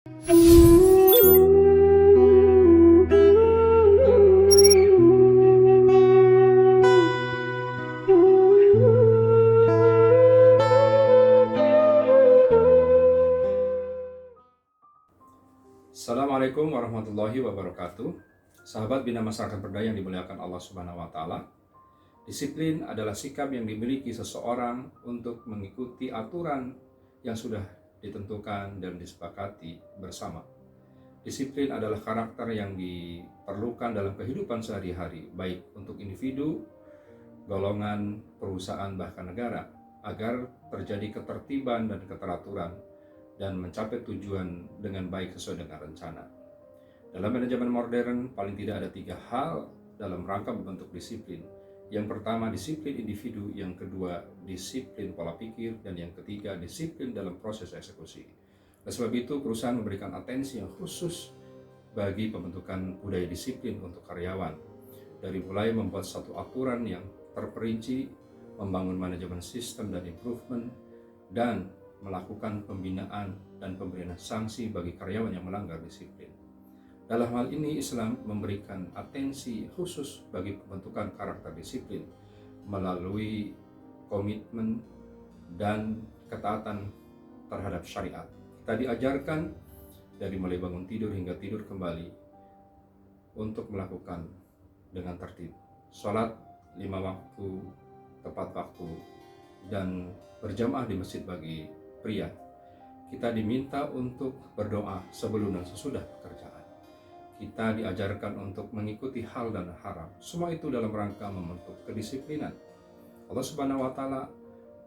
Assalamualaikum warahmatullahi wabarakatuh. Sahabat Bina Masyarakat Berdaya yang dimuliakan Allah Subhanahu wa taala. Disiplin adalah sikap yang dimiliki seseorang untuk mengikuti aturan yang sudah ditentukan dan disepakati bersama. Disiplin adalah karakter yang diperlukan dalam kehidupan sehari-hari, baik untuk individu, golongan, perusahaan, bahkan negara, agar terjadi ketertiban dan keteraturan dan mencapai tujuan dengan baik sesuai dengan rencana. Dalam manajemen modern, paling tidak ada 3 hal dalam rangka membentuk disiplin. Yang pertama, disiplin individu. Yang kedua, disiplin pola pikir. Dan yang ketiga, disiplin dalam proses eksekusi. Oleh sebab itu, perusahaan memberikan atensi yang khusus bagi pembentukan budaya disiplin untuk karyawan. Dari mulai membuat satu aturan yang terperinci, membangun manajemen sistem dan improvement, dan melakukan pembinaan dan pemberian sanksi bagi karyawan yang melanggar disiplin. Dalam hal ini, Islam memberikan atensi khusus bagi pembentukan karakter disiplin melalui komitmen dan ketaatan terhadap syariat. Kita diajarkan dari mulai bangun tidur hingga tidur kembali untuk melakukan dengan tertib. Sholat 5 waktu, tepat waktu, dan berjamaah di masjid bagi pria. Kita diminta untuk berdoa sebelum dan sesudah pekerjaan. Kita diajarkan untuk mengikuti hal dan haram. Semua itu dalam rangka membentuk kedisiplinan. Allah Subhanahu wa taala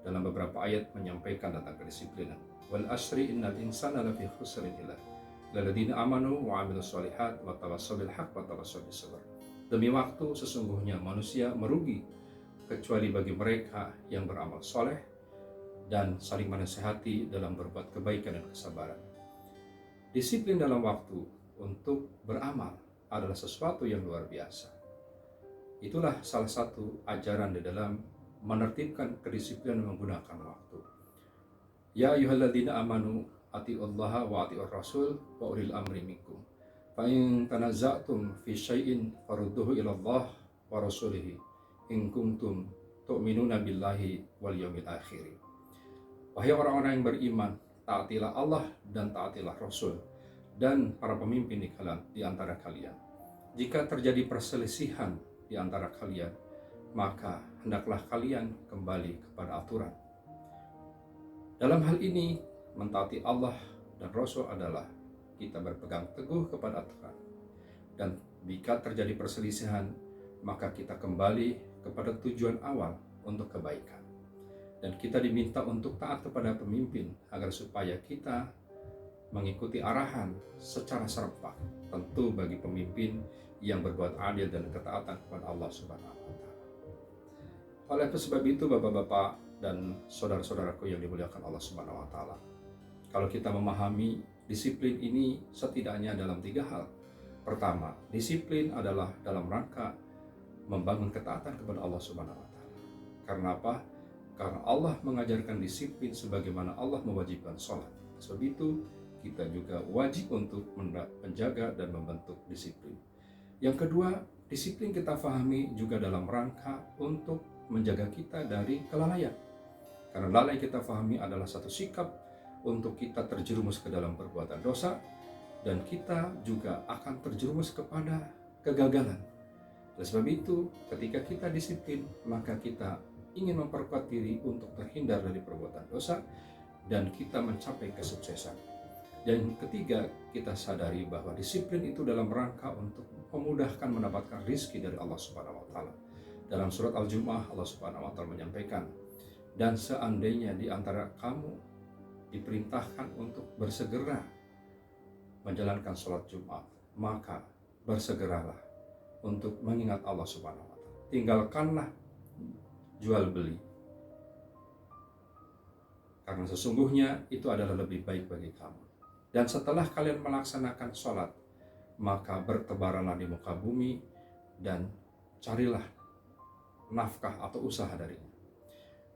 dalam beberapa ayat menyampaikan tentang kedisiplinan. Wal asri innal insana lafi khusrin illa alladziina amanu wa 'amilus shalihat wa tawassaw bil haqq wa tawassaw bis sabr. Demi waktu, sesungguhnya manusia merugi kecuali bagi mereka yang beramal soleh dan saling menasihati dalam berbuat kebaikan dan kesabaran. Disiplin dalam waktu untuk beramal adalah sesuatu yang luar biasa. Itulah salah satu ajaran di dalam menertibkan kedisiplinan menggunakan waktu. Ya ayyuhalladzina amanu atiullaha wa atiur rasul wa ulil amri minkum. Fa in tanazza'tum fi syai'in farudduhu ila Allah wa rasulihi in kuntum tu'minuna billahi wal yaumil akhir. Wahai orang-orang yang beriman, taatilah Allah dan taatilah Rasul dan para pemimpin di antara kalian. Jika terjadi perselisihan di antara kalian, maka hendaklah kalian kembali kepada aturan. Dalam hal ini, mentaati Allah dan Rasul adalah kita berpegang teguh kepada aturan. Dan jika terjadi perselisihan, maka kita kembali kepada tujuan awal untuk kebaikan. Dan kita diminta untuk taat kepada pemimpin agar supaya kita mengikuti arahan secara serempak. Tentu bagi pemimpin yang berbuat adil dan ketaatan kepada Allah Subhanahu wa taala. Oleh sebab itu, Bapak-bapak dan saudara-saudaraku yang dimuliakan Allah Subhanahu wa taala, kalau kita memahami disiplin ini setidaknya dalam 3 hal. Pertama, disiplin adalah dalam rangka membangun ketaatan kepada Allah Subhanahu wa taala. Karena apa? Karena Allah mengajarkan disiplin sebagaimana Allah mewajibkan sholat. Sebab itu kita juga wajib untuk menjaga dan membentuk disiplin. Yang kedua, disiplin kita pahami juga dalam rangka untuk menjaga kita dari kelalaian. Karena lalai kita pahami adalah satu sikap untuk kita terjerumus ke dalam perbuatan dosa, dan kita juga akan terjerumus kepada kegagalan. Oleh sebab itu, ketika kita disiplin, maka kita ingin memperkuat diri untuk terhindar dari perbuatan dosa dan kita mencapai kesuksesan. Dan ketiga, kita sadari bahwa disiplin itu dalam rangka untuk memudahkan mendapatkan rizki dari Allah Subhanahu wa taala. Dalam surat Al-Jumu'ah, Allah Subhanahu wa taala menyampaikan, dan seandainya di antara kamu diperintahkan untuk bersegera menjalankan sholat Jumat, maka bersegeralah untuk mengingat Allah Subhanahu wa taala. Tinggalkanlah jual beli, karena sesungguhnya itu adalah lebih baik bagi kamu. Dan setelah kalian melaksanakan sholat, maka bertebaranlah di muka bumi dan carilah nafkah atau usaha darinya.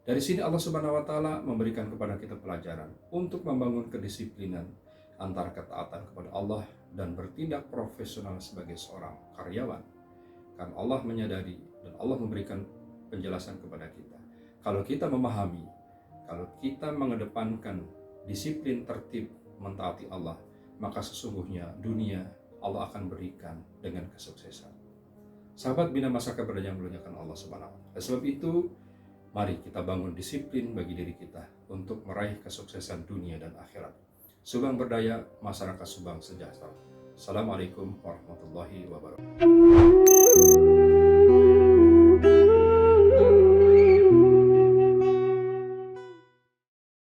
Dari sini Allah Subhanahu wa taala memberikan kepada kita pelajaran untuk membangun kedisiplinan antara ketaatan kepada Allah dan bertindak profesional sebagai seorang karyawan. Karena Allah menyadari dan Allah memberikan penjelasan kepada kita. Kalau kita memahami, kalau kita mengedepankan disiplin tertib mentaati Allah, maka sesungguhnya dunia Allah akan berikan dengan kesuksesan. Sahabat Bina Masyarakat Berdaya yang dimuliakan Allah Subhanahu wa Ta'ala. Sebab itu, mari kita bangun disiplin bagi diri kita untuk meraih kesuksesan dunia dan akhirat. Subang berdaya, masyarakat Subang sejahtera. Assalamualaikum warahmatullahi wabarakatuh.